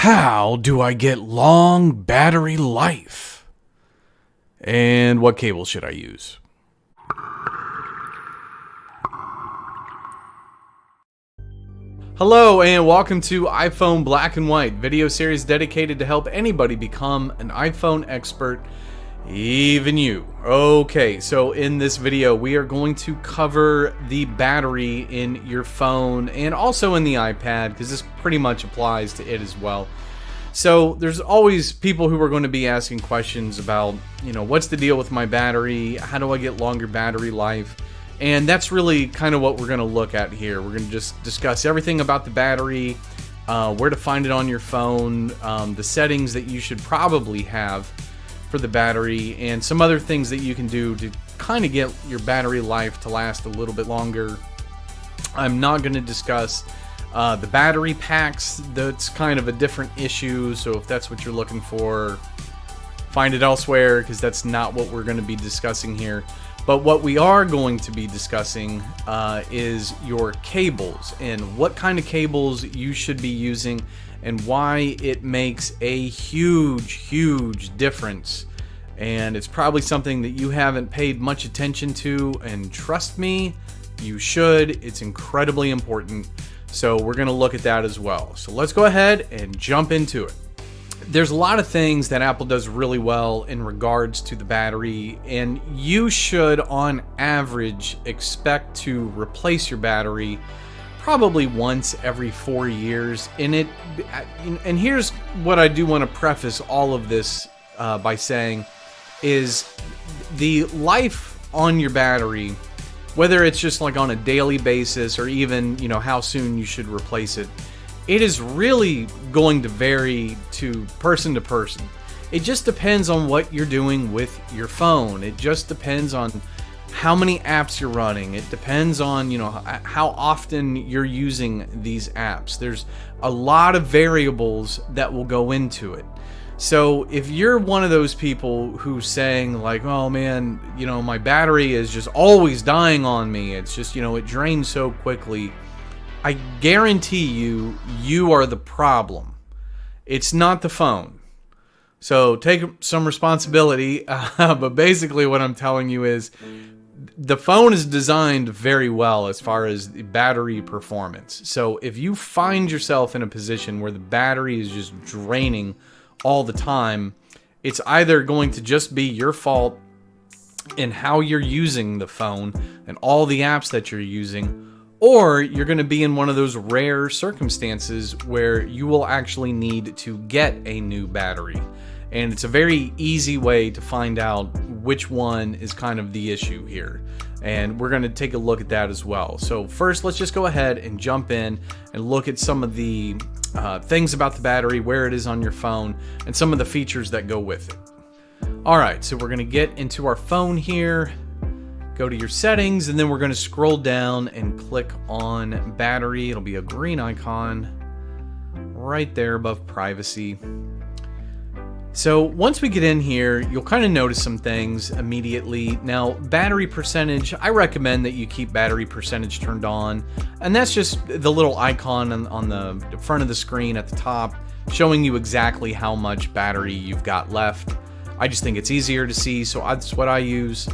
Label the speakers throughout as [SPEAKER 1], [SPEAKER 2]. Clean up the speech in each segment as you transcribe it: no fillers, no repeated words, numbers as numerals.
[SPEAKER 1] How do I get long battery life? And what cable should I use? Hello and welcome to iPhone Black and White, video series dedicated to help anybody become an iPhone expert, even you. Okay, so in this video we are going to cover the battery in your phone and also in the iPad, because this pretty much applies to it as well. So there's always people who are going to be asking questions about, what's the deal with my battery? How do I get longer battery life? And that's really kind of what we're going to look at here. We're going to just discuss everything about the battery, where to find it on your phone, the settings that you should probably have for the battery, and some other things that you can do to kind of get your battery life to last a little bit longer. I'm not going to discuss the battery packs. That's kind of a different issue, so if that's what you're looking for, find it elsewhere, because that's not what we're going to be discussing here. But what we are going to be discussing is your cables, and what kind of cables you should be using, and why it makes a huge difference. And it's probably something that you haven't paid much attention to, and trust me, you should. It's incredibly important. So we're going to look at that as well. So let's go ahead and jump into it. There's a lot of things that Apple does really well in regards to the battery, and you should on average expect to replace your battery probably once every 4 years. And here's what I do want to preface all of this by saying is the life on your battery, whether it's just like on a daily basis or even, how soon you should replace it, it is really going to vary to person. It just depends on what you're doing with your phone. It just depends on how many apps you're running. It depends on, how often you're using these apps. There's a lot of variables that will go into it. So if you're one of those people who's saying like, oh man, my battery is just always dying on me, it's just, it drains so quickly, I guarantee you are the problem. It's not the phone. So take some responsibility, but basically what I'm telling you is the phone is designed very well as far as the battery performance. So if you find yourself in a position where the battery is just draining all the time, it's either going to just be your fault in how you're using the phone and all the apps that you're using, or you're going to be in one of those rare circumstances where you will actually need to get a new battery. And it's a very easy way to find out which one is kind of the issue here. And we're going to take a look at that as well. So first, let's just go ahead and jump in and look at some of the things about the battery, where it is on your phone, and some of the features that go with it. Alright, so we're going to get into our phone here, go to your settings, and then we're going to scroll down and click on battery. It'll be a green icon right there above privacy. So once we get in here, you'll kind of notice some things immediately. Now, battery percentage, I recommend that you keep battery percentage turned on. And that's just the little icon on the front of the screen at the top, showing you exactly how much battery you've got left. I just think it's easier to see, so that's what I use.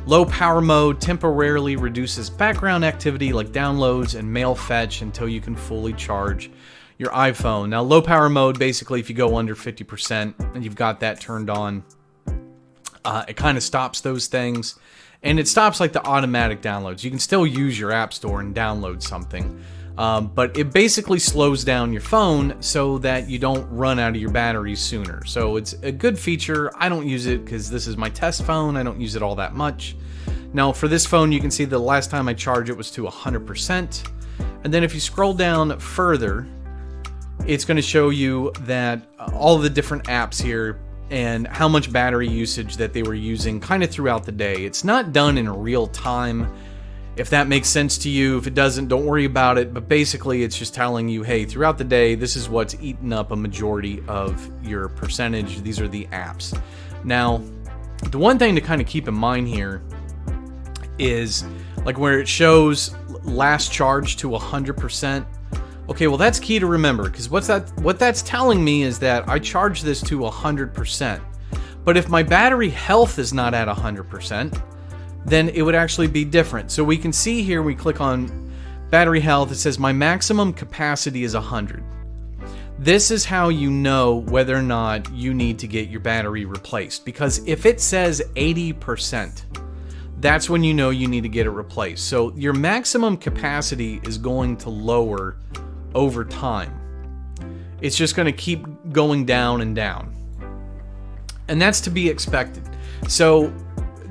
[SPEAKER 1] Low power mode temporarily reduces background activity like downloads and mail fetch until you can fully charge your iPhone. Now, low power mode, basically if you go under 50% and you've got that turned on, it kind of stops those things, and it stops like the automatic downloads. You can still use your app store and download something, but it basically slows down your phone so that you don't run out of your batteries sooner. So it's a good feature. I don't use it because this is my test phone. I don't use it all that much. Now for this phone, you can see the last time I charged it was to 100%. And then if you scroll down further, it's going to show you that all the different apps here and how much battery usage that they were using kind of throughout the day. It's not done in real time. If that makes sense to you, if it doesn't, don't worry about it. But basically, it's just telling you, hey, throughout the day, this is what's eaten up a majority of your percentage. These are the apps. Now, the one thing to kind of keep in mind here is like where it shows last charge to 100%. Okay, well that's key to remember, because what that's telling me is that I charge this to 100%. But if my battery health is not at 100%, then it would actually be different. So we can see here, we click on battery health, it says my maximum capacity is 100. This is how you know whether or not you need to get your battery replaced, because if it says 80%, that's when you know you need to get it replaced. So your maximum capacity is going to lower over time. It's just going to keep going down and down. And that's to be expected. So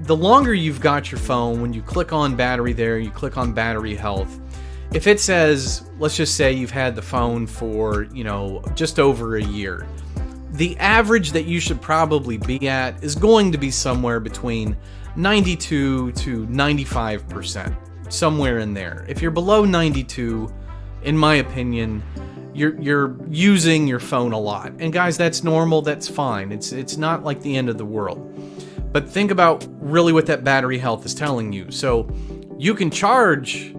[SPEAKER 1] the longer you've got your phone, when you click on battery there, you click on battery health, if it says, let's just say you've had the phone for, just over a year, the average that you should probably be at is going to be somewhere between 92 to 95%, somewhere in there. If you're below 92, in my opinion, you're using your phone a lot. And guys, that's normal, that's fine. It's not like the end of the world. But think about really what that battery health is telling you. So you can charge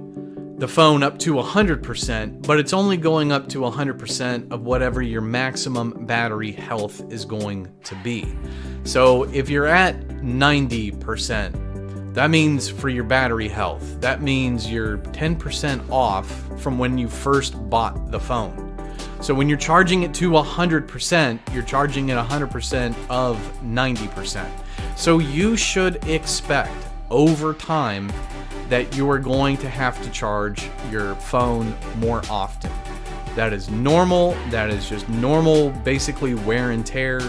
[SPEAKER 1] the phone up to 100%, but it's only going up to 100% of whatever your maximum battery health is going to be. So if you're at 90%, that means for your battery health, that means you're 10% off from when you first bought the phone. So when you're charging it to 100%, you're charging it 100% of 90%. So you should expect over time that you are going to have to charge your phone more often. That is normal. That is just normal, basically wear and tear.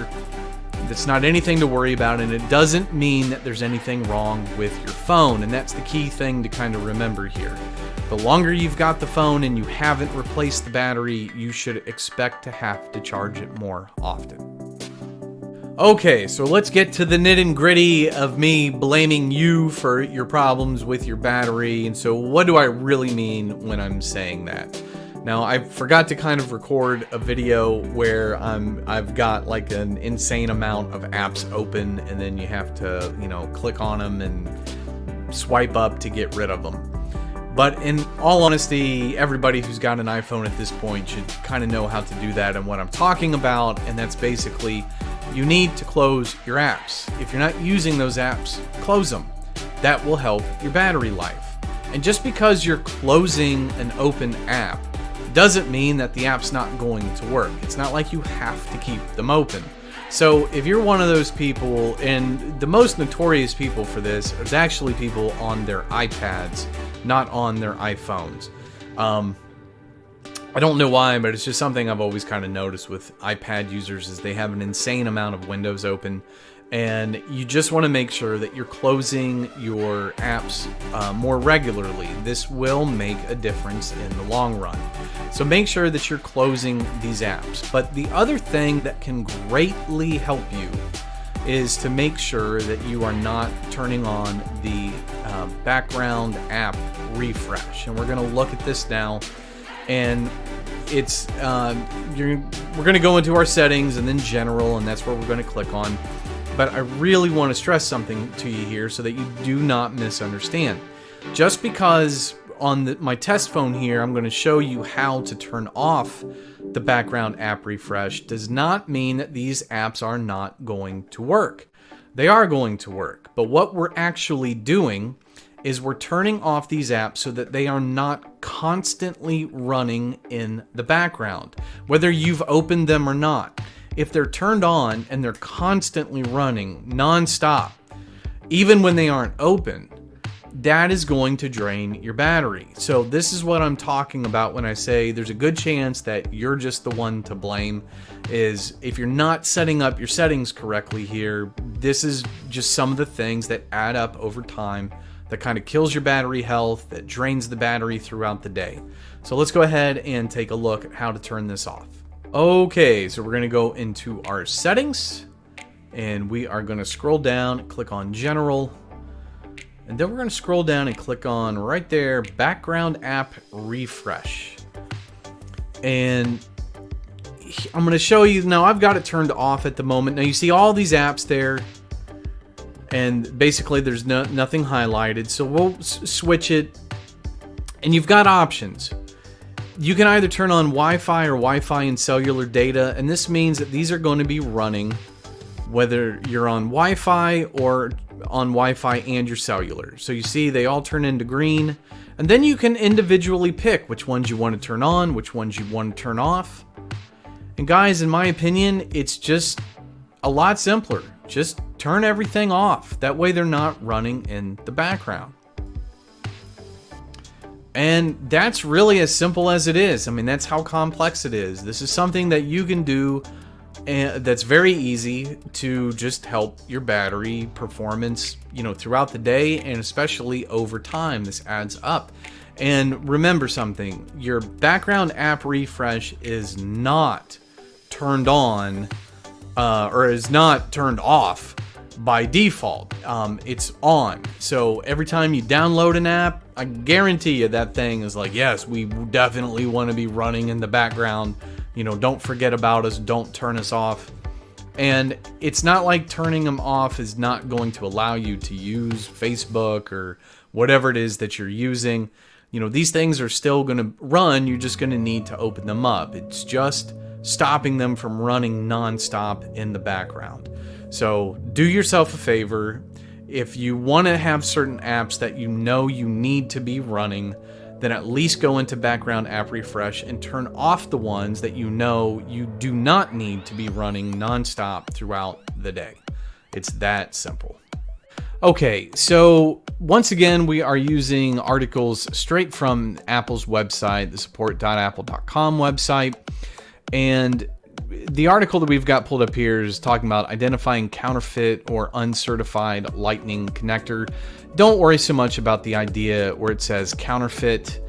[SPEAKER 1] That's not anything to worry about, and it doesn't mean that there's anything wrong with your phone, and that's the key thing to kind of remember here. The longer you've got the phone and you haven't replaced the battery, you should expect to have to charge it more often. Okay, so let's get to the nitty and gritty of me blaming you for your problems with your battery. And so what do I really mean when I'm saying that? Now, I forgot to kind of record a video where I've got like an insane amount of apps open, and then you have to, click on them and swipe up to get rid of them. But in all honesty, everybody who's got an iPhone at this point should kind of know how to do that and what I'm talking about, and that's basically you need to close your apps. If you're not using those apps, close them. That will help your battery life. And just because you're closing an open app doesn't mean that the app's not going to work. It's not like you have to keep them open. So if you're one of those people, and the most notorious people for this is actually people on their iPads, not on their iPhones. I don't know why, but it's just something I've always kind of noticed with iPad users is they have an insane amount of windows open, and you just want to make sure that you're closing your apps more regularly. This will make a difference in the long run. So make sure that you're closing these apps. But the other thing that can greatly help you is to make sure that you are not turning on the background app refresh. And we're going to look at this now. And it's we're going to go into our settings and then general, and that's where we're going to click on. But I really want to stress something to you here so that you do not misunderstand. Just because on my test phone here, I'm going to show you how to turn off the background app refresh does not mean that these apps are not going to work. They are going to work. But what we're actually doing is we're turning off these apps so that they are not constantly running in the background, whether you've opened them or not. If they're turned on and they're constantly running nonstop, even when they aren't open, that is going to drain your battery. So this is what I'm talking about when I say there's a good chance that you're just the one to blame. Is if you're not setting up your settings correctly here, this is just some of the things that add up over time that kind of kills your battery health, that drains the battery throughout the day. So let's go ahead and take a look at how to turn this off. Okay, so we're going to go into our settings, and we are going to scroll down, click on General, and then we're going to scroll down and click on right there, Background App Refresh. And I'm going to show you, now I've got it turned off at the moment. Now you see all these apps there, and basically there's nothing highlighted, so we'll switch it, and you've got options. You can either turn on Wi-Fi or Wi-Fi and cellular data, and this means that these are going to be running whether you're on Wi-Fi or on Wi-Fi and your cellular. So you see they all turn into green, and then you can individually pick which ones you want to turn on, which ones you want to turn off. And guys, in my opinion, it's just a lot simpler. Just turn everything off. That way they're not running in the background. And that's really as simple as it is. I mean, that's how complex it is. This is something that you can do that's very easy to just help your battery performance, throughout the day and especially over time. This adds up. And remember something, your background app refresh is not turned on or is not turned off by default. It's on. So every time you download an app, I guarantee you that thing is like, yes, we definitely want to be running in the background. Don't forget about us. Don't turn us off. And it's not like turning them off is not going to allow you to use Facebook or whatever it is that you're using. These things are still going to run. You're just going to need to open them up. It's just stopping them from running nonstop in the background. So do yourself a favor. If you want to have certain apps that you need to be running, then at least go into background app refresh and turn off the ones that you do not need to be running nonstop throughout the day. It's that simple. Okay, so once again, we are using articles straight from Apple's website, the support.apple.com website. And the article that we've got pulled up here is talking about identifying counterfeit or uncertified lightning connector. Don't worry so much about the idea where it says counterfeit.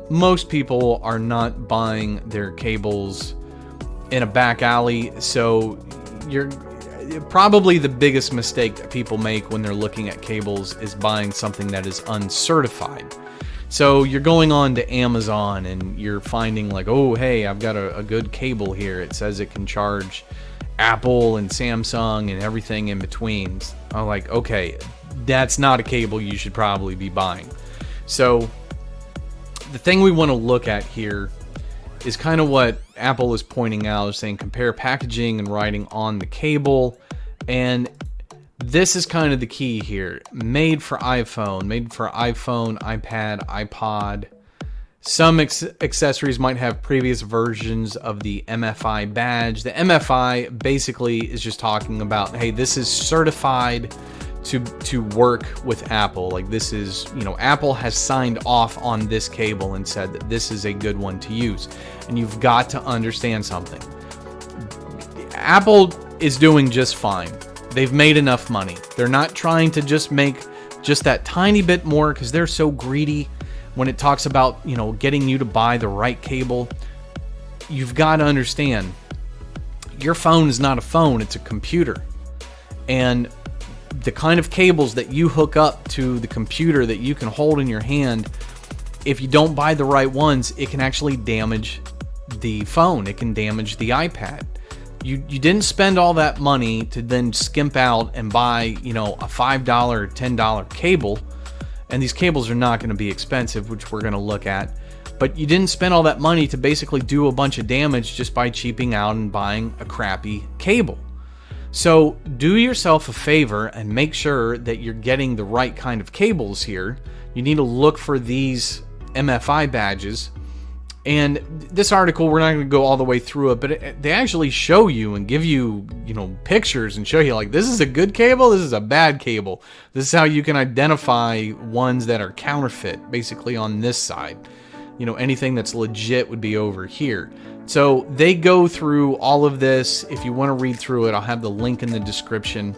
[SPEAKER 1] Most people are not buying their cables in a back alley, so you're probably the biggest mistake that people make when they're looking at cables is buying something that is uncertified. So you're going on to Amazon and you're finding like, oh, hey, I've got a good cable here. It says it can charge Apple and Samsung and everything in between. I'm like, okay, that's not a cable you should probably be buying. So the thing we want to look at here is kind of what Apple is pointing out, is saying compare packaging and writing on the cable. And this is kind of the key here. Made for iPhone, iPad, iPod. Some accessories might have previous versions of the MFI badge. The MFI basically is just talking about, hey, this is certified to work with Apple. Like this is, Apple has signed off on this cable and said that this is a good one to use. And you've got to understand something. Apple is doing just fine. They've made enough money. They're not trying to just make just that tiny bit more because they're so greedy when it talks about, getting you to buy the right cable. You've got to understand, your phone is not a phone, it's a computer. And the kind of cables that you hook up to the computer that you can hold in your hand, if you don't buy the right ones, it can actually damage the phone. It can damage the iPad. You didn't spend all that money to then skimp out and buy, a $5 or $10 cable. And these cables are not going to be expensive, which we're going to look at. But you didn't spend all that money to basically do a bunch of damage just by cheaping out and buying a crappy cable. So do yourself a favor and make sure that you're getting the right kind of cables here. You need to look for these MFI badges. And this article, we're not going to go all the way through it, but they actually show you and give you, pictures and show you like, this is a good cable, this is a bad cable. This is how you can identify ones that are counterfeit, basically on this side. Anything that's legit would be over here. So they go through all of this. If you want to read through it, I'll have the link in the description.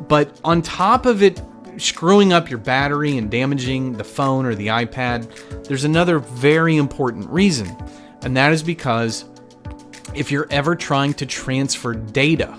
[SPEAKER 1] But on top of it screwing up your battery and damaging the phone or the iPad, there's another very important reason. And that is because if you're ever trying to transfer data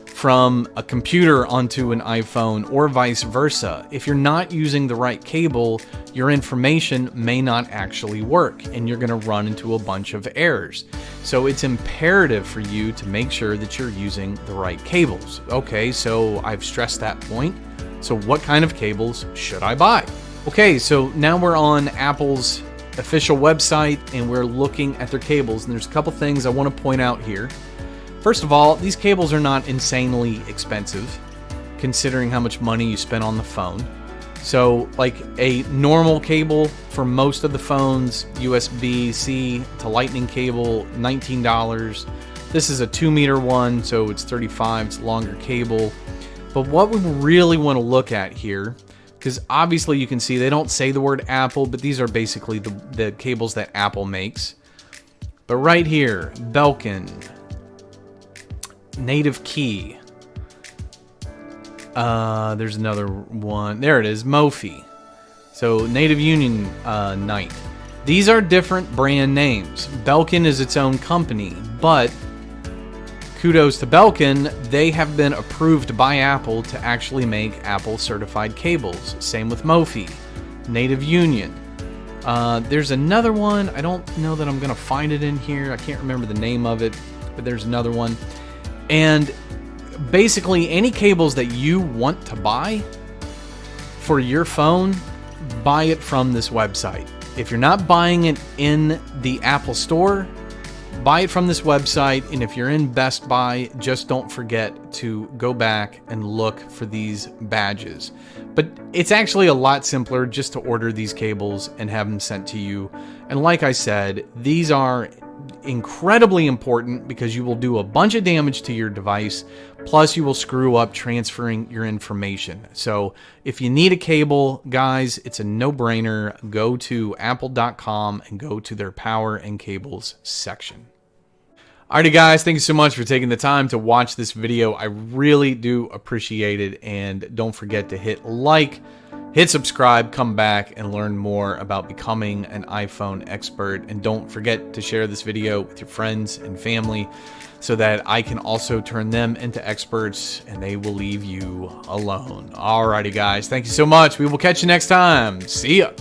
[SPEAKER 1] from a computer onto an iPhone or vice versa, if you're not using the right cable, your information may not actually work and you're going to run into a bunch of errors. So it's imperative for you to make sure that you're using the right cables. Okay, so I've stressed that point. So what kind of cables should I buy? Okay, so now we're on Apple's official website, and we're looking at their cables. And there's a couple things I want to point out here. First of all, these cables are not insanely expensive, considering how much money you spend on the phone. So, like a normal cable for most of the phones, USB-C to Lightning cable, $19. This is a 2-meter one, so it's $35. It's a longer cable. But what we really want to look at here, because obviously you can see they don't say the word Apple, but these are basically the cables that Apple makes. But right here, Belkin, Native Key. There's another one. There it is, Mophie. So Native Union Night. These are different brand names. Belkin is its own company, but kudos to Belkin, they have been approved by Apple to actually make Apple certified cables. Same with Mophie, Native Union. There's another one. I don't know that I'm gonna find it in here. I can't remember the name of it, but there's another one. And basically any cables that you want to buy for your phone, buy it from this website. If you're not buying it in the Apple Store, buy it from this website. And if you're in Best Buy, just don't forget to go back and look for these badges. But it's actually a lot simpler just to order these cables and have them sent to you. And like I said, these are incredibly important because you will do a bunch of damage to your device, plus you will screw up transferring your information. So if you need a cable, guys, it's a no-brainer. Go to apple.com and go to their power and cables section. Alrighty guys, thank you so much for taking the time to watch this video. I really do appreciate it, and don't forget to hit like, hit subscribe, come back and learn more about becoming an iPhone expert. And don't forget to share this video with your friends and family so that I can also turn them into experts and they will leave you alone. Alrighty guys, thank you so much. We will catch you next time. See ya.